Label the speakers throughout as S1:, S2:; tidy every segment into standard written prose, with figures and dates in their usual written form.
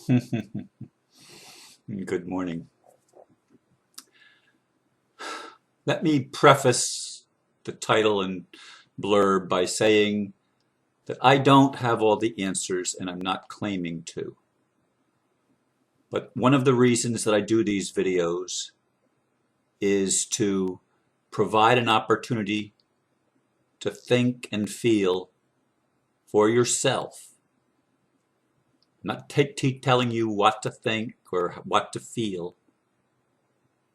S1: Good morning. Let me preface the title and blurb by saying that I don't have all the answers and I'm not claiming to. But one of the reasons that I do these videos is to provide an opportunity to think and feel for yourself. I'm not telling you what to think or what to feel,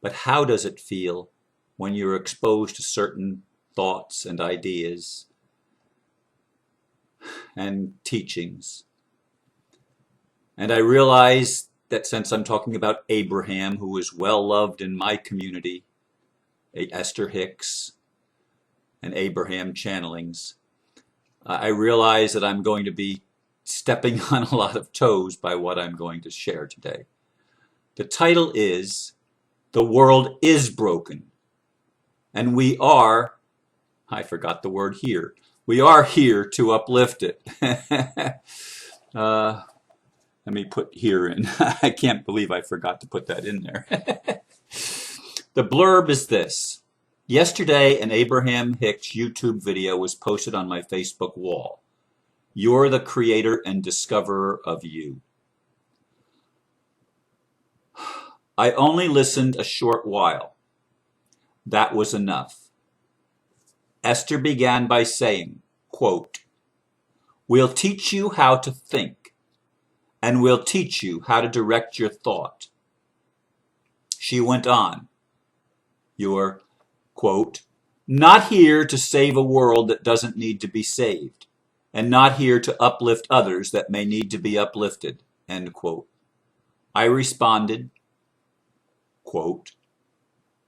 S1: but how does it feel when you're exposed to certain thoughts and ideas and teachings. And I realize that since I'm talking about Abraham, who is well loved in my community, Esther Hicks and Abraham channelings, I realize that I'm going to be stepping on a lot of toes by what I'm going to share today. The title is "The World is Broken, and we are," I forgot the word here, "we are here to uplift it." Let me put here in. I can't believe I forgot to put that in there. The blurb is this. Yesterday, an Abraham Hicks YouTube video was posted on my Facebook wall. You're the creator and discoverer of you. I only listened a short while. That was enough. Esther began by saying, quote, "We'll teach you how to think, and we'll teach you how to direct your thought." She went on, "You're, quote, not here to save a world that doesn't need to be saved, and not here to uplift others that may need to be uplifted," end quote. I responded, quote,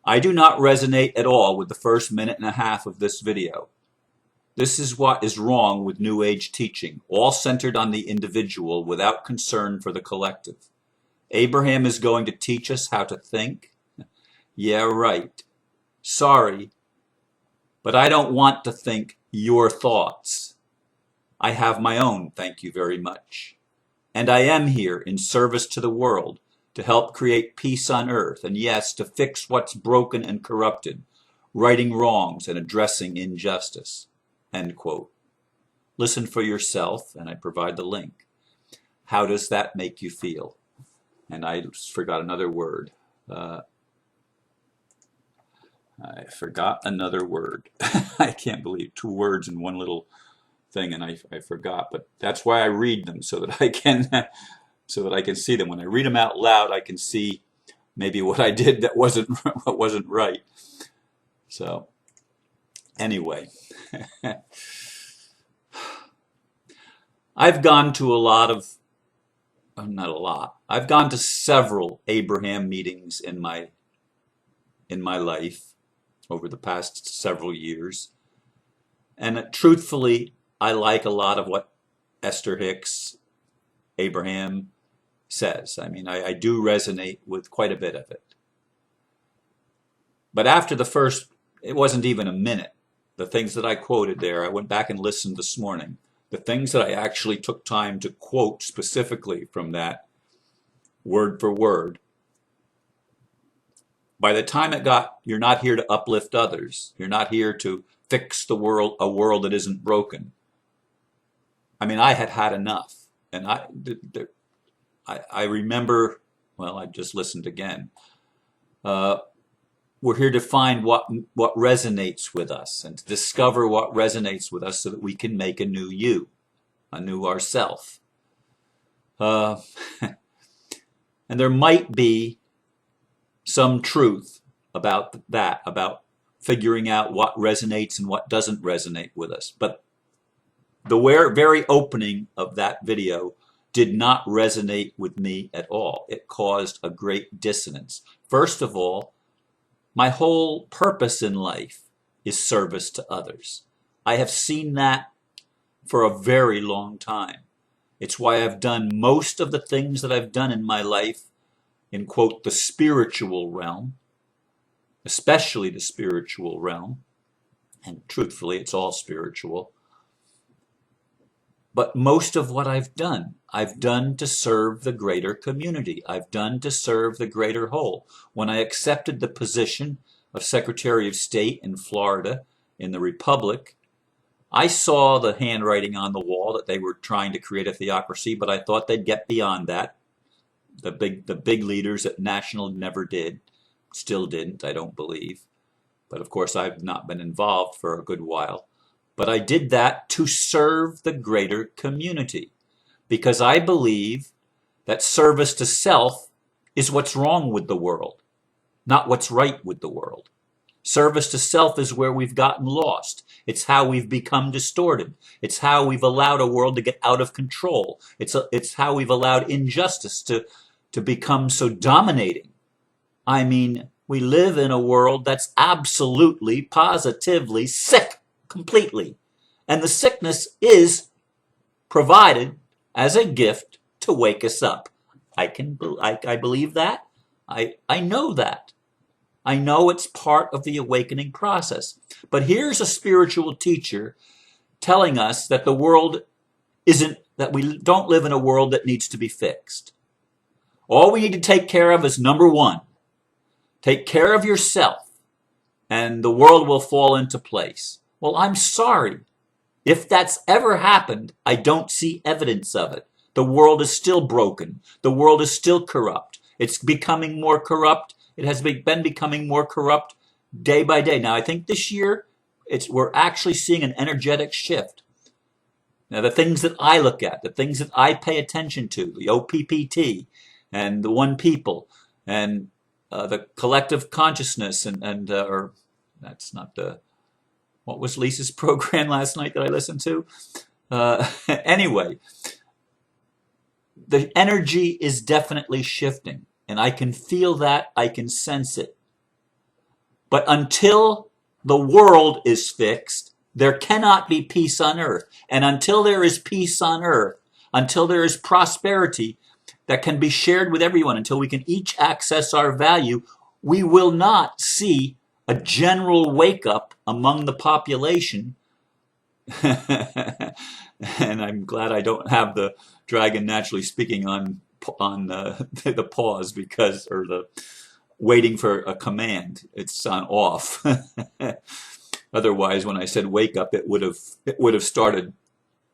S1: "I do not resonate at all with the first minute and a half of this video. This is what is wrong with New Age teaching, all centered on the individual without concern for the collective. Abraham is going to teach us how to think? Yeah, right. Sorry, but I don't want to think your thoughts. I have my own, thank you very much. And I am here in service to the world to help create peace on earth, and yes, to fix what's broken and corrupted, righting wrongs and addressing injustice," end quote. Listen for yourself, and I provide the link. How does that make you feel? And I forgot another word. I forgot another word. I can't believe 2 words in one little thing, and I forgot. But that's why I read them, so that I can see them. When I read them out loud, I can see maybe what I did that wasn't right. So anyway, I've gone to I've gone to several Abraham meetings in my life over the past several years. And truthfully, I like a lot of what Esther Hicks, Abraham, says. I mean, I do resonate with quite a bit of it. But after the first, it wasn't even a minute, the things that I quoted there, I went back and listened this morning. The things that I actually took time to quote specifically from that, word for word, by the time it got, "You're not here to uplift others. You're not here to fix the world, a world that isn't broken." I mean, I had had enough. And I remember, well, I just listened again. We're here to find what resonates with us and to discover what resonates with us so that we can make a new you, a new ourself. And there might be some truth about that, about figuring out what resonates and what doesn't resonate with us. But the very opening of that video did not resonate with me at all. It caused a great dissonance. First of all, my whole purpose in life is service to others. I have seen that for a very long time. It's why I've done most of the things that I've done in my life in, quote, the spiritual realm, especially the spiritual realm, and truthfully, it's all spiritual. But most of what I've done to serve the greater community. I've done to serve the greater whole. When I accepted the position of Secretary of State in Florida, in the Republic, I saw the handwriting on the wall that they were trying to create a theocracy, but I thought they'd get beyond that. The big leaders at national never did, still didn't, I don't believe. But of course, I've not been involved for a good while. But I did that to serve the greater community because I believe that service to self is what's wrong with the world, not what's right with the world. Service to self is where we've gotten lost. It's how we've become distorted. It's how we've allowed a world to get out of control. It's how we've allowed injustice to become so dominating. I mean, we live in a world that's absolutely, positively sick, completely. And the sickness is provided as a gift to wake us up. I believe that. I know that. I know it's part of the awakening process. But here's a spiritual teacher telling us that the world that we don't live in a world that needs to be fixed. All we need to take care of is number one, take care of yourself, and the world will fall into place. Well, I'm sorry. If that's ever happened, I don't see evidence of it. The world is still broken. The world is still corrupt. It's becoming more corrupt. It has been becoming more corrupt day by day. Now, I think this year we're actually seeing an energetic shift. Now, the things that I look at, the things that I pay attention to, the OPPT and the One People and the collective consciousness or that's not what was Lisa's program last night that I listened to? Anyway, the energy is definitely shifting. And I can feel that, I can sense it. But until the world is fixed, there cannot be peace on earth. And until there is peace on earth, until there is prosperity that can be shared with everyone, until we can each access our value, we will not see a general wake up among the population. And I'm glad I don't have the dragon naturally speaking on the pause or the waiting for a command. It's on off. Otherwise, when I said wake up, it would have started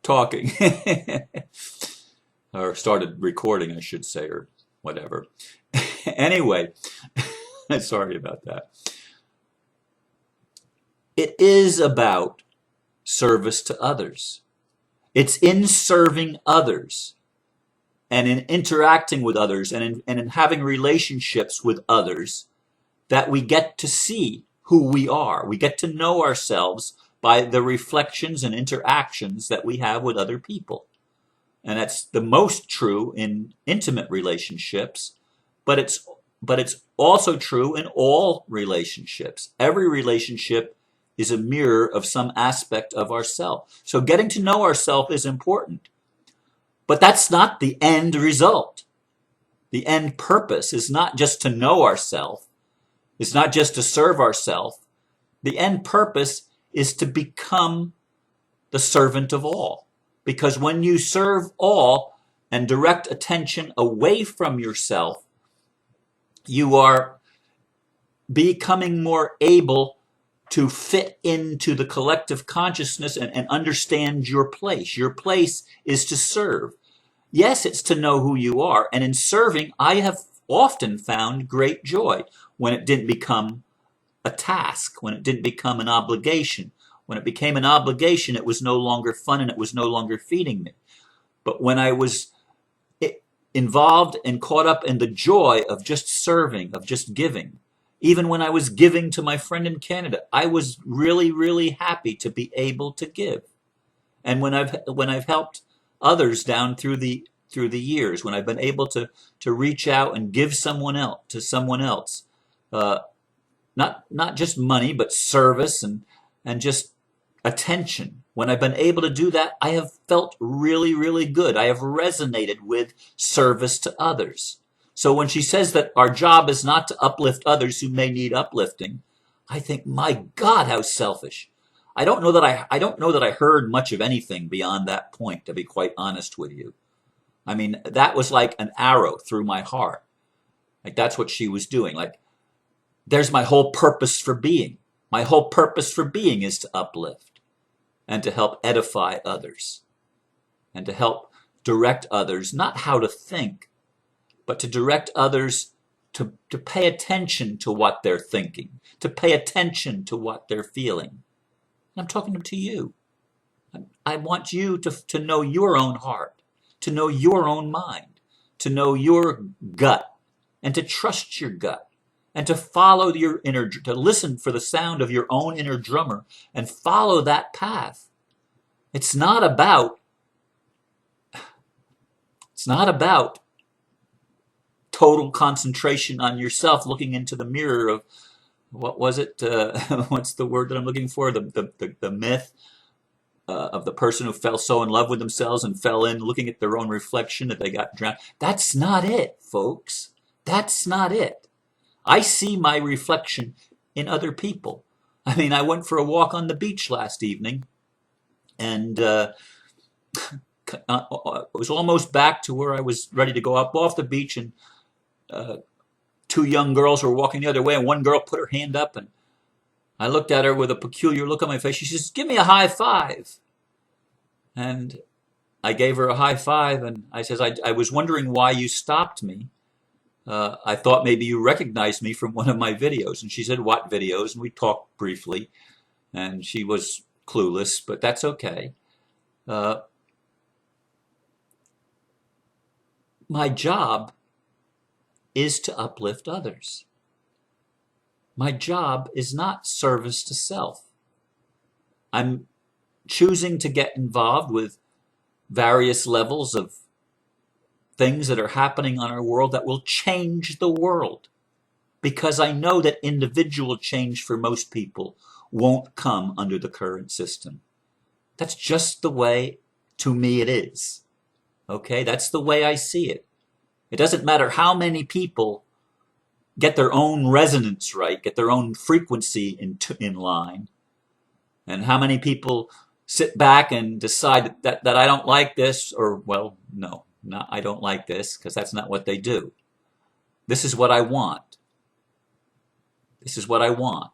S1: talking or started recording, I should say, or whatever. Anyway, sorry about that. It is about service to others. It's in serving others and in interacting with others and in having relationships with others that we get to see who we are. We get to know ourselves by the reflections and interactions that we have with other people. And that's the most true in intimate relationships, but it's also true in all relationships. Every relationship is a mirror of some aspect of ourself. So getting to know ourselves is important. But that's not the end result. The end purpose is not just to know ourselves. It's not just to serve ourselves. The end purpose is to become the servant of all. Because when you serve all and direct attention away from yourself, you are becoming more able to fit into the collective consciousness and understand your place. Your place is to serve. Yes, it's to know who you are. And in serving, I have often found great joy when it didn't become a task, when it didn't become an obligation. When it became an obligation, it was no longer fun and it was no longer feeding me. But when I was involved and caught up in the joy of just serving, of just giving, even when I was giving to my friend in Canada, I was really, really happy to be able to give. And when I've helped others down through the years, when I've been able to reach out and give to someone else, not just money, but service and just attention. When I've been able to do that, I have felt really, really good. I have resonated with service to others. So when she says that our job is not to uplift others who may need uplifting, I think, my God, how selfish. I don't know that I heard much of anything beyond that point, to be quite honest with you. I mean, that was like an arrow through my heart. Like that's what she was doing. Like, there's my whole purpose for being. My whole purpose for being is to uplift and to help edify others and to help direct others, not how to think, but to direct others to pay attention to what they're thinking, to pay attention to what they're feeling. And I'm talking to you. I want you to know your own heart, to know your own mind, to know your gut, and to trust your gut, and to follow your inner, to listen for the sound of your own inner drummer and follow that path. It's not about total concentration on yourself, looking into the mirror of, what was it? What's the word that I'm looking for? The myth of the person who fell so in love with themselves and fell in looking at their own reflection that they got drowned. That's not it, folks. That's not it. I see my reflection in other people. I mean, I went for a walk on the beach last evening, and I was almost back to where I was ready to go up off the beach, and two young girls were walking the other way, and one girl put her hand up, and I looked at her with a peculiar look on my face. She says, "Give me a high five." And I gave her a high five, and I says, I was wondering why you stopped me. I thought maybe you recognized me from one of my videos. And she said, "What videos?" And we talked briefly, and she was clueless, but that's okay. My job is to uplift others. My job is not service to self. I'm choosing to get involved with various levels of things that are happening on our world that will change the world, because I know that individual change for most people won't come under the current system. That's just the way, to me, it is. Okay, that's the way I see it. It doesn't matter how many people get their own resonance right, get their own frequency in line, and how many people sit back and decide that I don't like this, or, well, no, not I don't like this, because that's not what they do. This is what I want. This is what I want.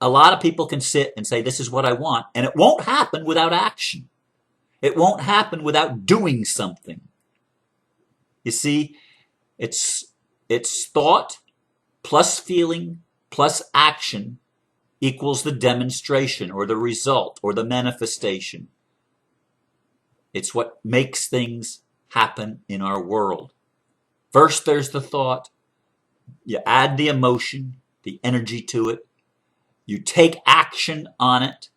S1: A lot of people can sit and say, this is what I want, and it won't happen without action. It won't happen without doing something. You see, it's thought plus feeling plus action equals the demonstration or the result or the manifestation. It's what makes things happen in our world. First, there's the thought. You add the emotion, the energy to it. You take action on it,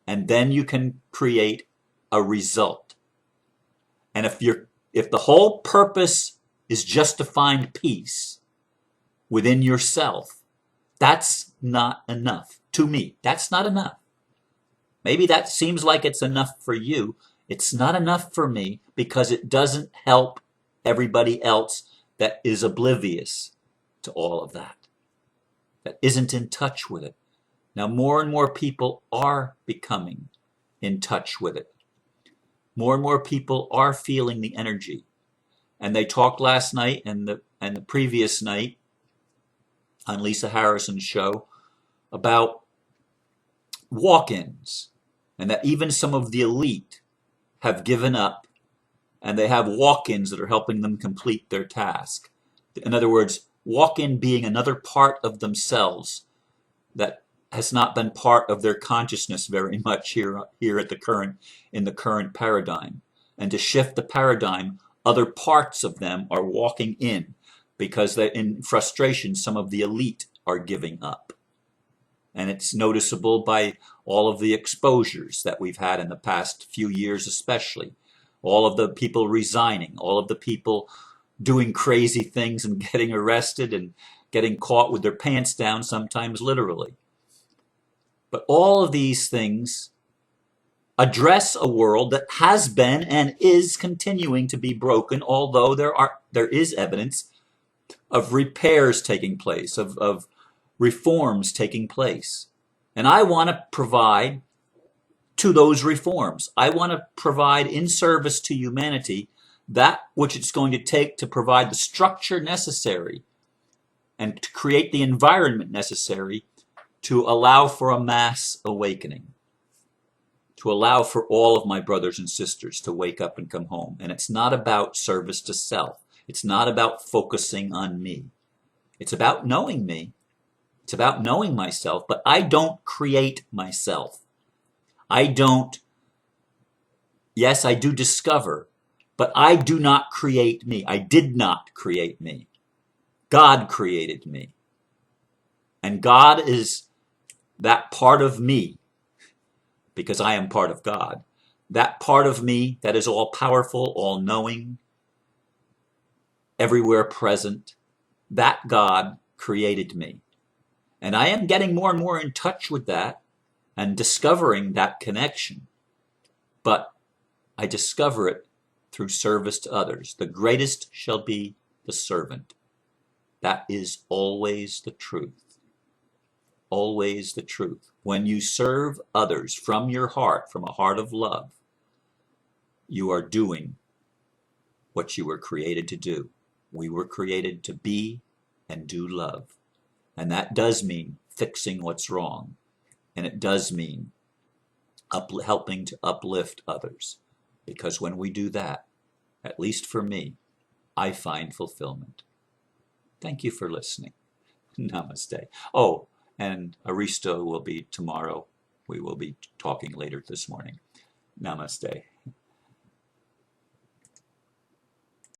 S1: and then you can create a result. And if the whole purpose is just to find peace within yourself, that's not enough. To me, that's not enough. Maybe that seems like it's enough for you. It's not enough for me, because it doesn't help everybody else that is oblivious to all of that, that isn't in touch with it. Now, more and more people are becoming in touch with it. More and more people are feeling the energy. And they talked last night and the previous night on Lisa Harrison's show about walk-ins, and that even some of the elite have given up, and they have walk-ins that are helping them complete their task. In other words, walk-in being another part of themselves that has not been part of their consciousness very much here at in the current paradigm. And to shift the paradigm, other parts of them are walking in, because in frustration, some of the elite are giving up. And it's noticeable by all of the exposures that we've had in the past few years, especially. All of the people resigning, all of the people doing crazy things and getting arrested and getting caught with their pants down, sometimes literally. But all of these things address a world that has been and is continuing to be broken, although there is evidence of repairs taking place, of reforms taking place. And I want to provide to those reforms. I want to provide in service to humanity that which it's going to take to provide the structure necessary and to create the environment necessary to allow for a mass awakening, to allow for all of my brothers and sisters to wake up and come home. And it's not about service to self. It's not about focusing on me. It's about knowing me. It's about knowing myself, but I don't create myself. I don't, yes, I do discover, but I do not create me. I did not create me. God created me. And God is that part of me, because I am part of God. That part of me that is all powerful, all knowing, everywhere present, that God created me. And I am getting more and more in touch with that and discovering that connection. But I discover it through service to others. The greatest shall be the servant. That is always the truth. Always the truth. When you serve others from your heart, from a heart of love, you are doing what you were created to do. We were created to be and do love. And that does mean fixing what's wrong. And it does mean helping to uplift others. Because when we do that, at least for me, I find fulfillment. Thank you for listening. Namaste. Oh, and Aristo will be tomorrow. We will be talking later this morning. Namaste.